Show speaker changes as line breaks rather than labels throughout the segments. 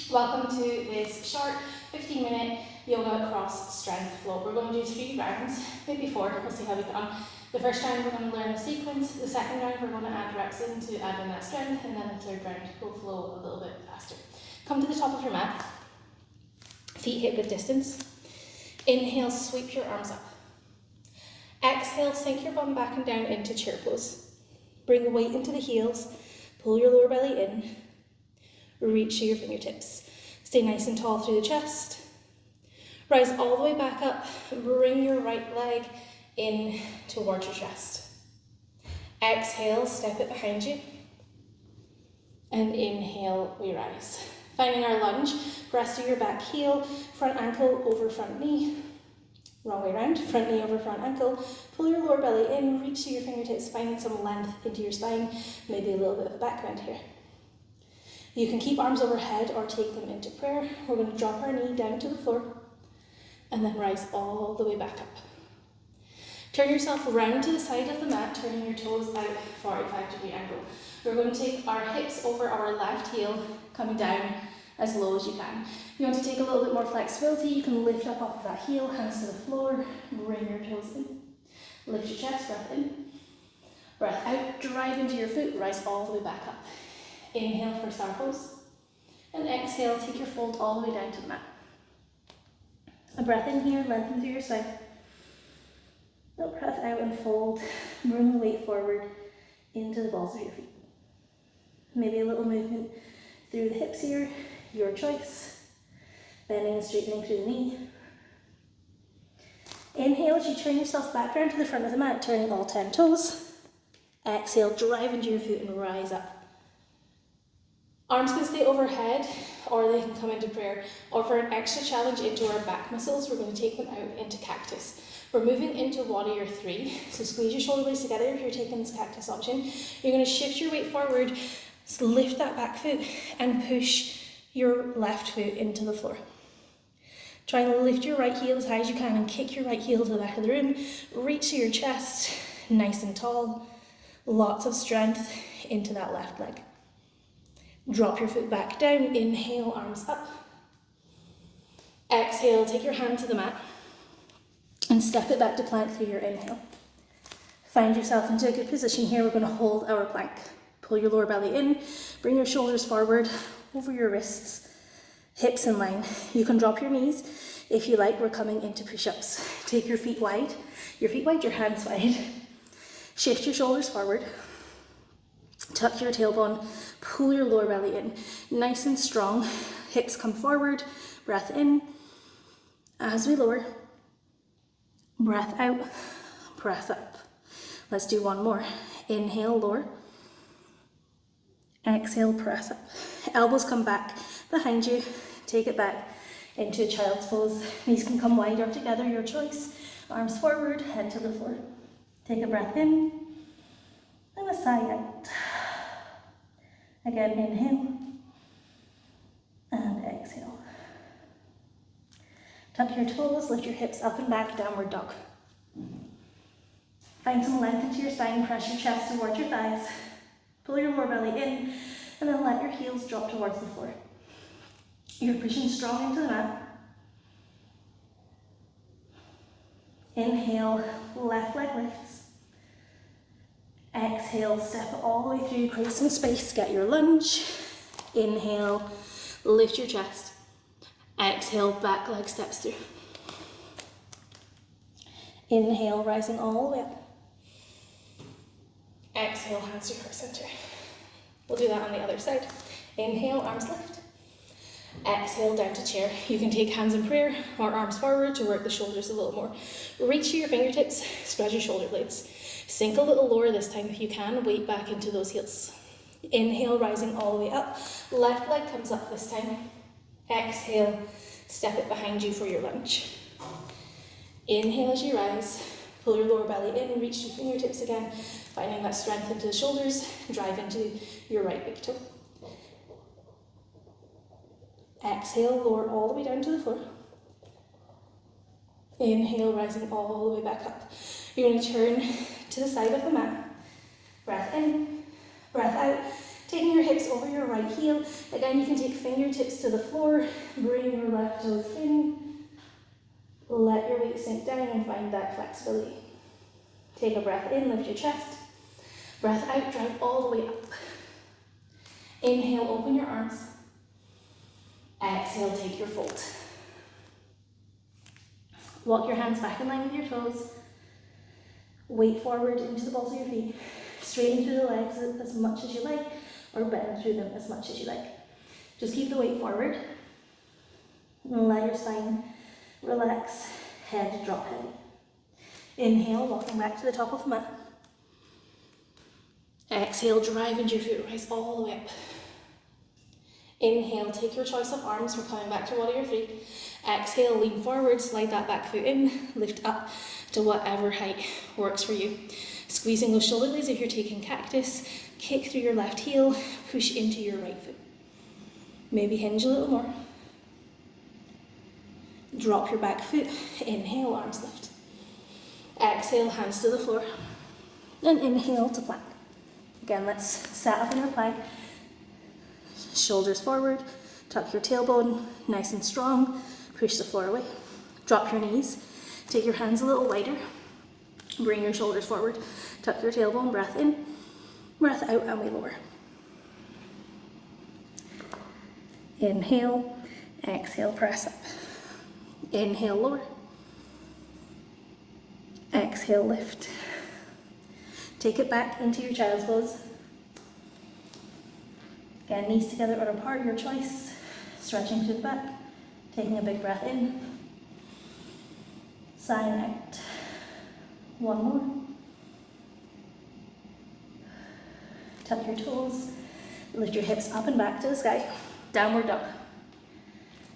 Welcome to this short 15-minute yoga cross strength flow. We're going to do 3 rounds, maybe 4, we'll see how we get on. The first round we're going to learn the sequence, the second round we're going to add reps in to add in that strength, and then the third round will flow a little bit faster. Come to the top of your mat, feet hip width distance. Inhale, sweep your arms up. Exhale, sink your bum back and down into chair pose. Bring the weight into the heels, pull your lower belly in, reach to your fingertips. Stay nice and tall through the chest. Rise all the way back up and bring your right leg in towards your chest. Exhale, step it behind you. And inhale, we rise. Finding our lunge, press to your back heel, front ankle over front knee. Wrong way around, front knee over front ankle. Pull your lower belly in, reach to your fingertips, finding some length into your spine, maybe a little bit of a back bend here. You can keep arms overhead or take them into prayer. We're going to drop our knee down to the floor and then rise all the way back up. Turn yourself around to the side of the mat, turning your toes out 45-degree angle. We're going to take our hips over our left heel, coming down as low as you can. If you want to take a little bit more flexibility, you can lift up off of that heel, hands to the floor, bring your toes in. Lift your chest, breath in. Breath out, drive into your foot, rise all the way back up. Inhale for star pose. And exhale, take your fold all the way down to the mat. A breath in here, lengthen through your spine. A breath out and fold. Bring the weight forward into the balls of your feet. Maybe a little movement through the hips here, your choice. Bending and straightening through the knee. Inhale as you turn yourself back around to the front of the mat, turning all 10 toes. Exhale, drive into your foot and rise up. Arms can stay overhead or they can come into prayer. Or for an extra challenge into our back muscles, we're going to take them out into cactus. We're moving into warrior 3. So squeeze your shoulder blades together if you're taking this cactus option. You're going to shift your weight forward, lift that back foot and push your left foot into the floor. Try and lift your right heel as high as you can and kick your right heel to the back of the room. Reach to your chest, nice and tall. Lots of strength into that left leg. Drop your foot back down, inhale, arms up. Exhale, take your hand to the mat and step it back to plank through your inhale. Find yourself into a good position here. We're going to hold our plank. Pull your lower belly in, bring your shoulders forward, over your wrists, hips in line. You can drop your knees. If you like, we're coming into push-ups. Take your feet wide, your hands wide. Shift your shoulders forward. Tuck your tailbone, pull your lower belly in, nice and strong. Hips come forward, breath in. As we lower, breath out, breath up. Let's do one more. Inhale, lower. Exhale, press up. Elbows come back behind you. Take it back into a child's pose. Knees can come wide or together, your choice. Arms forward, head to the floor. Take a breath in and a sigh out. Again, inhale and exhale. Tuck your toes, lift your hips up and back, downward dog. Find some length into your spine, press your chest towards your thighs. Pull your lower belly in and then let your heels drop towards the floor. You're pushing strong into the mat. Inhale, left leg lifts. Exhale, step all the way through, create some space, get your lunge. Inhale, lift your chest. Exhale, back leg steps through. Inhale, rising all the way up. Exhale, hands to heart center. We'll do that on the other side. Inhale, arms lift. Exhale, down to chair. You can take hands in prayer or arms forward to work the shoulders a little more. Reach to your fingertips, spread your shoulder blades. Sink a little lower this time if you can, weight back into those heels. Inhale, rising all the way up. Left leg comes up this time. Exhale, step it behind you for your lunge. Inhale as you rise. Pull your lower belly in, reach your fingertips again, finding that strength into the shoulders, drive into your right big toe. Exhale, lower all the way down to the floor. Inhale, rising all the way back up. You're going to turn to the side of the mat. Breath in, breath out. Taking your hips over your right heel. Again, you can take fingertips to the floor, bring your left toes in, let your weight sink down and find that flexibility. Take a breath in, lift your chest. Breath out, drive all the way up. Inhale, open your arms. Exhale, take your fold. Walk your hands back in line with your toes. Weight forward into the balls of your feet. Straighten through the legs as much as you like, or bend through them as much as you like. Just keep the weight forward. And let your spine relax, head drop heavy. Inhale, walking back to the top of the mat. Exhale, drive into your foot, rise all the way up. Inhale, take your choice of arms, we're coming back to warrior three. Exhale, lean forward, slide that back foot in, lift up to whatever height works for you. Squeezing those shoulder blades if you're taking cactus, kick through your left heel, push into your right foot. Maybe hinge a little more. Drop your back foot, inhale, arms lift. Exhale, hands to the floor, and inhale to plank. Again, let's set up in our plank. Shoulders forward, tuck your tailbone, nice and strong, push the floor away. Drop your knees, take your hands a little wider, bring your shoulders forward, tuck your tailbone, breath in, breath out, and we lower. Inhale, exhale, press up. Inhale, lower. Exhale, lift. Take it back into your child's pose. Again, knees together or apart, your choice. Stretching through the back. Taking a big breath in. Sigh out. One more. Tuck your toes. Lift your hips up and back to the sky. Downward dog.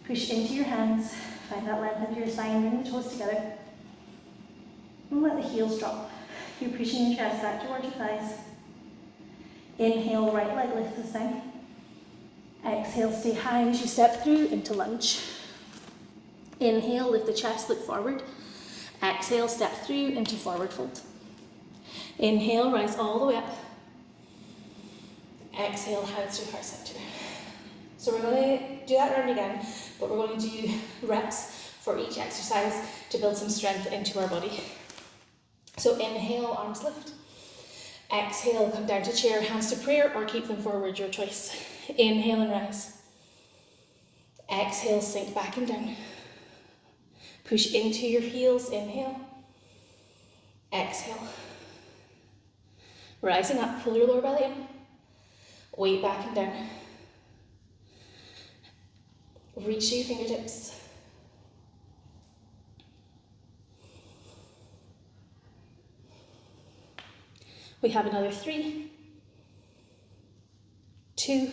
Push into your hands. Find that length of your spine. Bring the toes together. And let the heels drop. You're pushing your chest back towards your thighs. Inhale, right leg lifts this time. Exhale, stay high as you step through into lunge. Inhale, lift the chest, look forward. Exhale, step through into forward fold. Inhale, rise all the way up. Exhale, hands to heart center. So we're going to do that round again, but we're going to do reps for each exercise to build some strength into our body. So inhale, arms lift. Exhale, come down to chair, hands to prayer, or keep them forward, your choice. Inhale and rise. Exhale, sink back and down. Push into your heels, inhale. Exhale. Rising up, pull your lower belly in. Weight back and down. Reach to your fingertips. We have another 3, 2,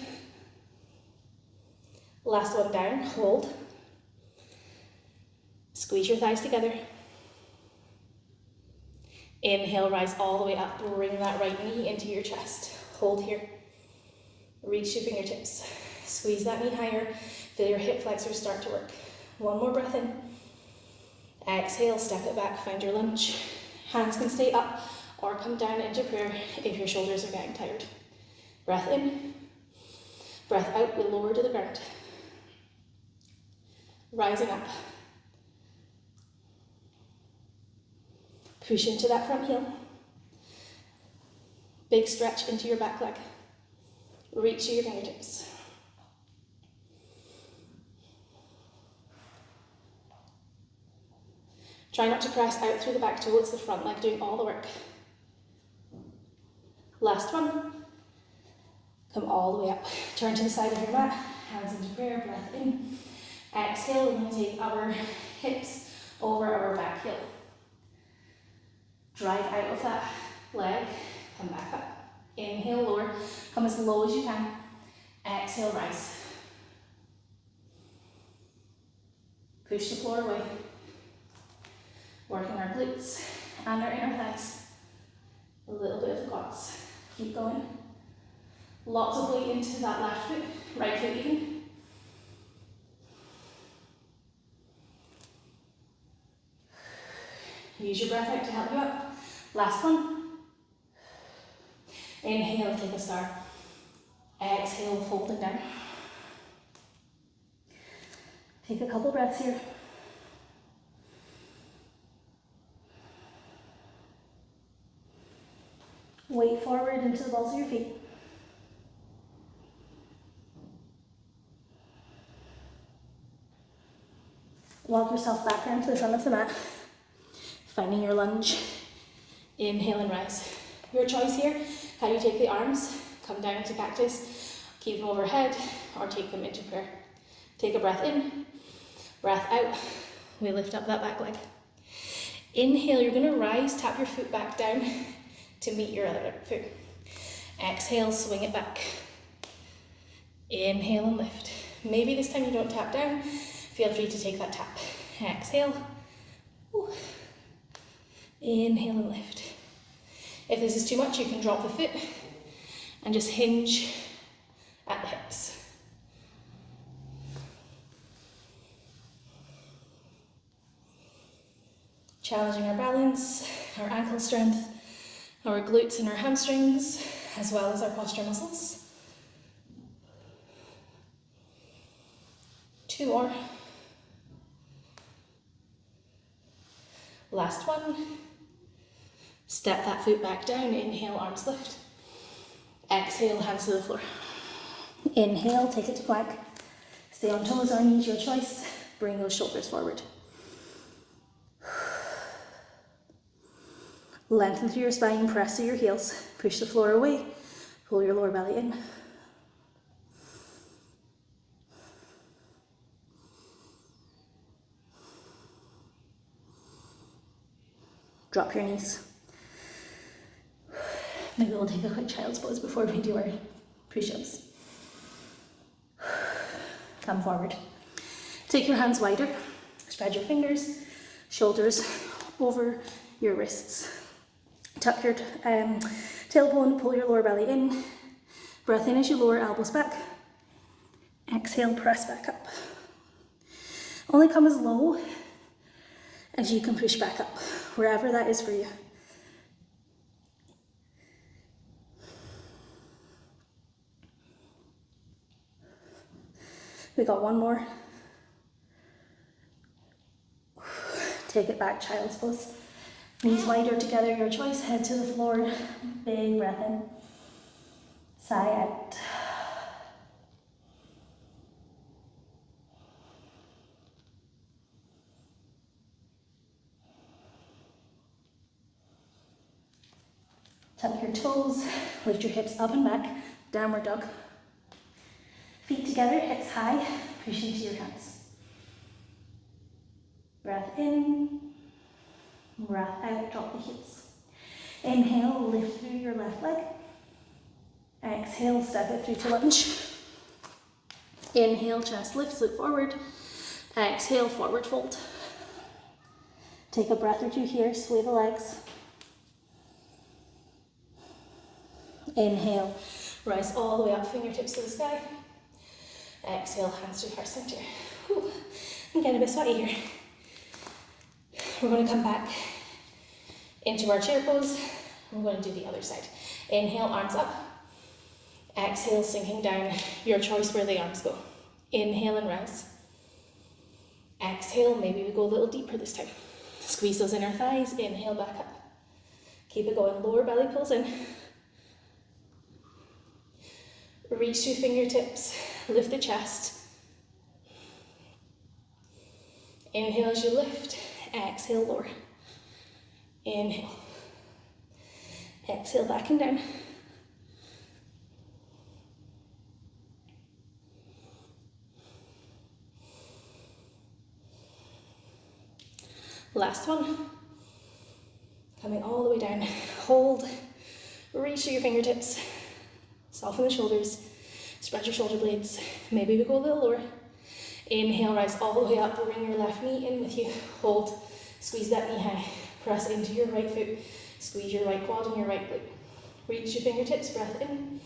last one down, hold. Squeeze your thighs together. Inhale, rise all the way up, bring that right knee into your chest. Hold here. Reach your fingertips. Squeeze that knee higher, feel your hip flexors start to work. One more breath in. Exhale, step it back, find your lunge. Hands can stay up or come down into prayer if your shoulders are getting tired. Breath in, breath out, we lower to the ground. Rising up. Push into that front heel. Big stretch into your back leg. Reach to your fingertips. Try not to press out through the back toe, it's the front leg doing all the work. Last one. Come all the way up. Turn to the side of your mat, hands into prayer, breath in. Exhale, we're going to take our hips over our back heel. Drive out of that leg, come back up. Inhale, lower, come as low as you can. Exhale, rise. Push the floor away. Working our glutes and our inner thighs. A little bit of the quads. Keep going. Lots of weight into that left foot, right foot even. Use your breath out to help you up. Last one. Inhale, take a star. Exhale, folding down. Take a couple breaths here. Weight forward into the balls of your feet. Walk yourself back around to the front of the mat, finding your lunge. Inhale and rise. Your choice here, how you take the arms. Come down into cactus, keep them overhead, or take them into prayer. Take a breath in, breath out. We lift up that back leg. Inhale, you're gonna rise, tap your foot back down to meet your other foot. Exhale, swing it back. Inhale and lift. Maybe this time you don't tap down, feel free to take that tap. Exhale. Ooh. Inhale and lift. If this is too much, you can drop the foot and just hinge at the hips. Challenging our balance, our ankle strength, our glutes and our hamstrings, as well as our posture muscles. 2 more. Last one. Step that foot back down, inhale, arms lift. Exhale, hands to the floor. Inhale, take it to plank. Stay on toes or knees, your choice. Bring those shoulders forward. Lengthen through your spine, press through your heels. Push the floor away, pull your lower belly in. Drop your knees. Maybe we'll take a quick child's pose before we do our push-ups. Come forward. Take your hands wider. Spread your fingers, shoulders over your wrists. Tuck your tailbone, pull your lower belly in. Breath in as you lower elbows back. Exhale, press back up. Only come as low as you can push back up, wherever that is for you. We got one more. Take it back, child's pose. Knees wider together, your choice. Head to the floor. Big breath in. Sigh out. Tuck your toes, lift your hips up and back, downward dog. Feet together, hips high, push into your hands. Breath in, breath out, drop the heels. Inhale, lift through your left leg. Exhale, step it through to lunge. Inhale, chest lifts, look forward. Exhale, forward fold. Take a breath or two here, sway the legs. Inhale, rise all the way up, fingertips to the sky. Exhale, hands to heart center. Whew. I'm getting a bit sweaty here. We're going to come back into our chair pose. We're going to do the other side. Inhale, arms up. Exhale, sinking down. Your choice where the arms go. Inhale and rise. Exhale, maybe we go a little deeper this time. Squeeze those inner thighs. Inhale, back up. Keep it going. Lower belly pulls in. Reach through fingertips, lift the chest. Inhale as you lift, exhale, lower. Inhale. Exhale, back and down. Last one. Coming all the way down. Hold, reach through your fingertips. Soften the shoulders, spread your shoulder blades. Maybe we go a little lower. Inhale, rise all the way up, bring your left knee in with you. Hold, squeeze that knee high. Press into your right foot, squeeze your right quad and your right glute. Reach your fingertips, breath in,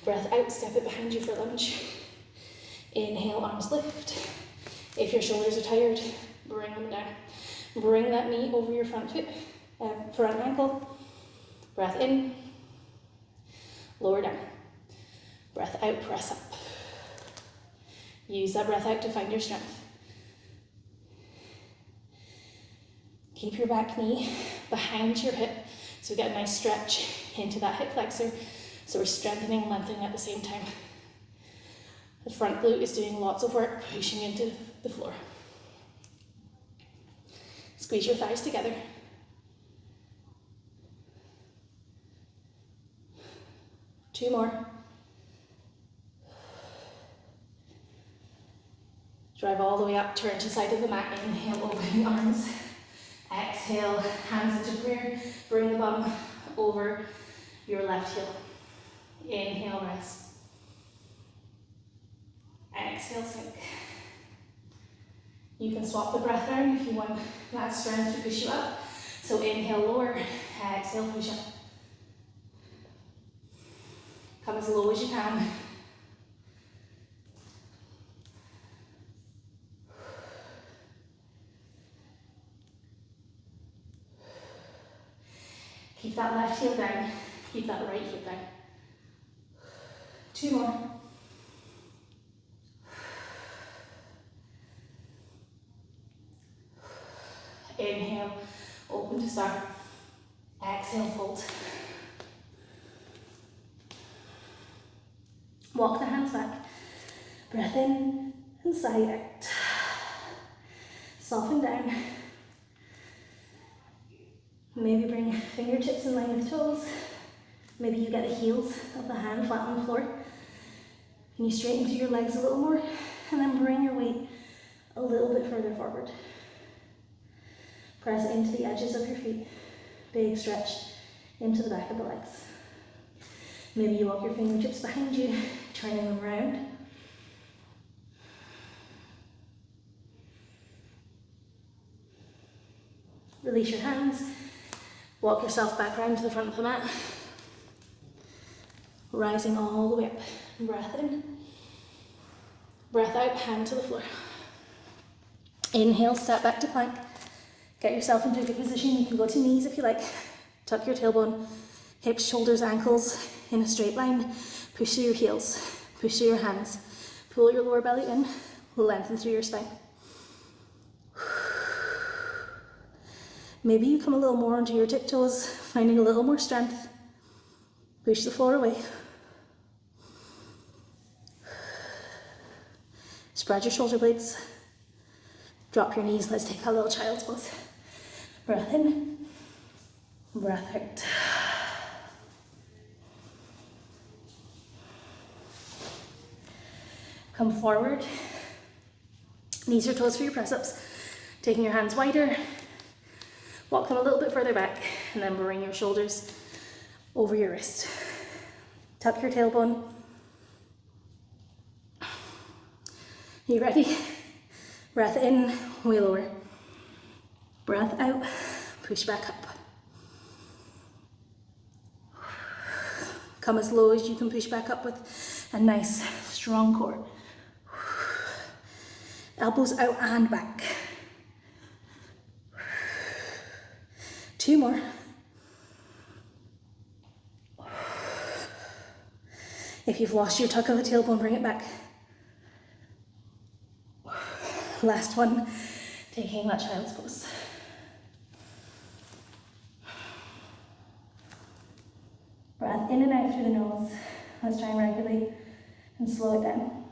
breath out, step it behind you for lunge. Inhale, arms lift. If your shoulders are tired, bring them down. Bring that knee over your front foot, front ankle. Breath in. Lower down. Breath out, press up. Use that breath out to find your strength. Keep your back knee behind your hip so we get a nice stretch into that hip flexor. So we're strengthening and lengthening at the same time. The front glute is doing lots of work, pushing into the floor. Squeeze your thighs together. Two more. Drive all the way up, turn to the side of the mat, inhale, open the arms. Exhale, hands into prayer, bring the bum over your left heel. Inhale, rest. Exhale, sink. You can swap the breath around if you want that strength to push you up. So inhale, lower, exhale, push up. Come as low as you can. Keep that left heel down, keep that right heel down. Two more. Inhale, open to start. Exhale, fold. Walk the hands back. Breath in and side out. Soften down. Maybe bring fingertips in line with toes. Maybe you get the heels of the hand flat on the floor. Can you straighten through your legs a little more? And then bring your weight a little bit further forward. Press into the edges of your feet. Big stretch into the back of the legs. Maybe you walk your fingertips behind you, turning them around. Release your hands. Walk yourself back round to the front of the mat. Rising all the way up. Breath in. Breath out, hand to the floor. Inhale, step back to plank. Get yourself into a good position. You can go to knees if you like. Tuck your tailbone, hips, shoulders, ankles in a straight line. Push through your heels, push through your hands. Pull your lower belly in, lengthen through your spine. Maybe you come a little more onto your tiptoes, finding a little more strength. Push the floor away. Spread your shoulder blades. Drop your knees. Let's take a little child's pose. Breath in, breath out. Come forward. Knees or toes for your press-ups. Taking your hands wider. Walk them a little bit further back and then bring your shoulders over your wrist. Tuck your tailbone. You ready? Breath in, we lower. Breath out, push back up. Come as low as you can push back up with a nice strong core. Elbows out and back. Two more. If you've lost your tuck of the tailbone, bring it back. Last one, taking that child's pose. Breath in and out through the nose. Let's try and regulate and slow it down.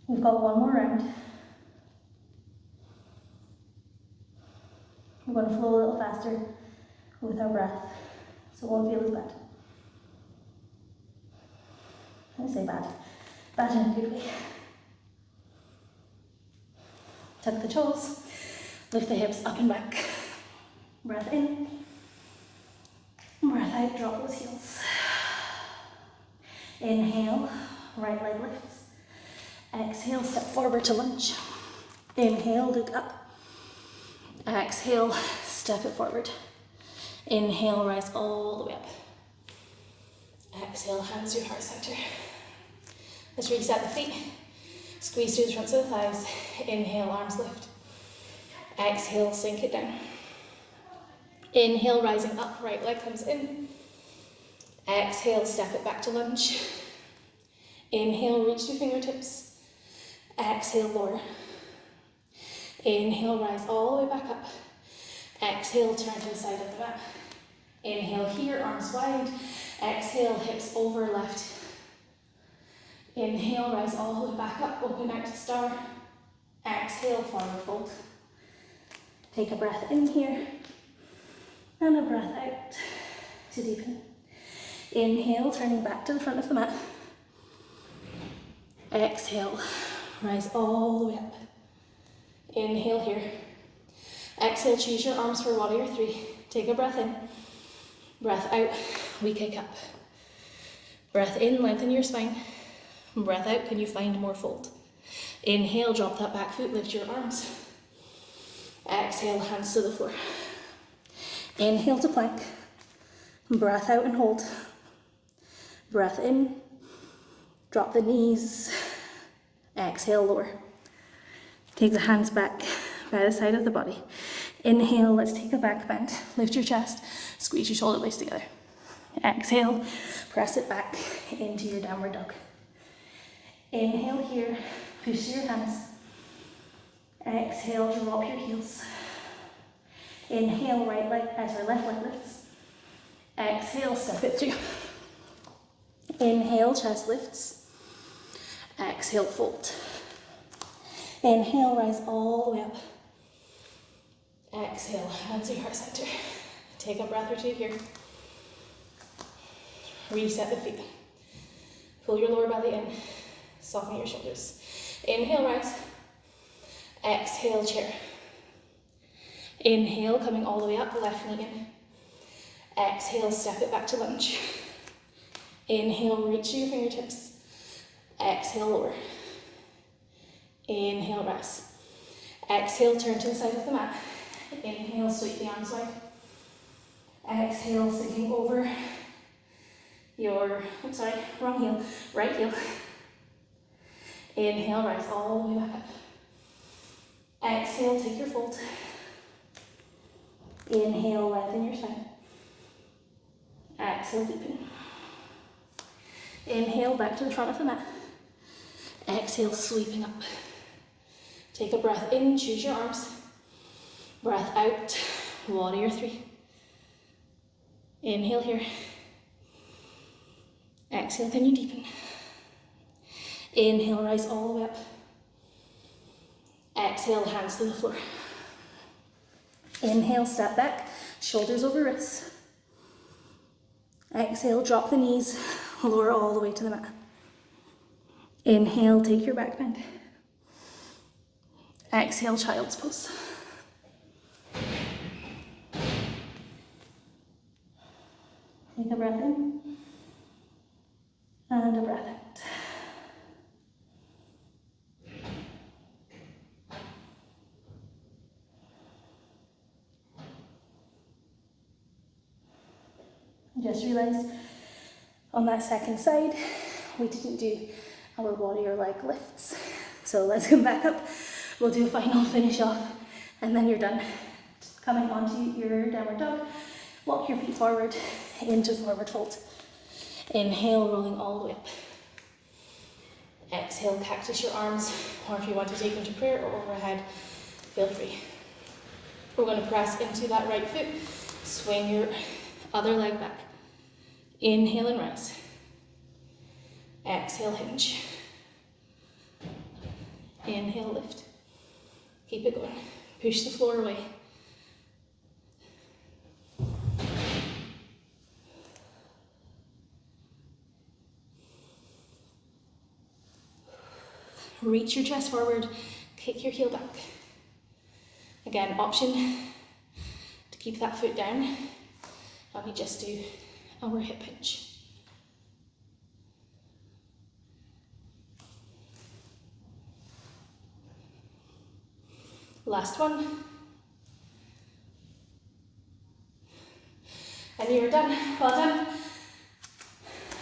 We've got one more round. We're going to flow a little faster with our breath, so it won't feel as bad. I say bad. Bad in a good way. Tuck the toes, lift the hips up and back. Breath in, breath out, drop those heels. Inhale, right leg lifts. Exhale, step forward to lunge. Inhale, look up. Exhale, step it forward. Inhale, rise all the way up. Exhale, hands to your heart center. Let's reset the feet. Squeeze through the fronts of the thighs. Inhale, arms lift. Exhale, sink it down. Inhale, rising up, right leg comes in. Exhale, step it back to lunge. Inhale, reach to fingertips. Exhale, lower. Inhale, rise all the way back up. Exhale, turn to the side of the mat. Inhale here, arms wide. Exhale, hips over left. Inhale, rise all the way back up, open out to star. Exhale, forward fold. Take a breath in here, and a breath out to deepen. Inhale, turning back to the front of the mat. Exhale, rise all the way up. Inhale here. Exhale, choose your arms for warrior three. Take a breath in. Breath out, we kick up. Breath in, lengthen your spine. Breath out, can you find more fold? Inhale, drop that back foot, lift your arms. Exhale, hands to the floor. Inhale to plank. Breath out and hold. Breath in, drop the knees. Exhale, lower. Take the hands back by the side of the body. Inhale, let's take a back bend. Lift your chest, squeeze your shoulder blades together. Exhale, press it back into your downward dog. Inhale here, push your hands. Exhale, drop your heels. Inhale, left leg lifts. Exhale, step it through. Inhale, chest lifts. Exhale, fold. Inhale, rise all the way up. Exhale, hands to your heart center. Take a breath or two here. Reset the feet. Pull your lower belly in. Soften your shoulders. Inhale, rise. Exhale, chair. Inhale, coming all the way up, left knee in. Exhale, step it back to lunge. Inhale, reach to your fingertips. Exhale, lower. Inhale, rest. Exhale, turn to the side of the mat. Inhale, sweep the arms wide. Exhale, sinking over your, wrong heel, right heel. Inhale, rise all the way back up. Exhale, take your fold. Inhale, lengthen your spine. Exhale, deepen. Inhale, back to the front of the mat. Exhale, sweeping up. Take a breath in, choose your arms. Breath out, warrior three. Inhale here. Exhale, can you deepen? Inhale, rise all the way up. Exhale, hands to the floor. Inhale, step back, shoulders over wrists. Exhale, drop the knees, lower all the way to the mat. Inhale, take your back bend. Exhale, child's pose. Take a breath in and a breath out. Just realize on that second side, we didn't do our warrior leg lifts. So let's come back up. We'll do a final finish off and then you're done. Just coming onto your downward dog, walk your feet forward into forward fold. Inhale, rolling all the way up. Exhale, cactus your arms, or if you want to take them to prayer or overhead, feel free. We're going to press into that right foot, swing your other leg back. Inhale and rise. Exhale, hinge. Inhale, lift. Keep it going. Push the floor away. Reach your chest forward, kick your heel back. Again, option to keep that foot down, and we just do our hip hinge. Last one. And you're done. Well done.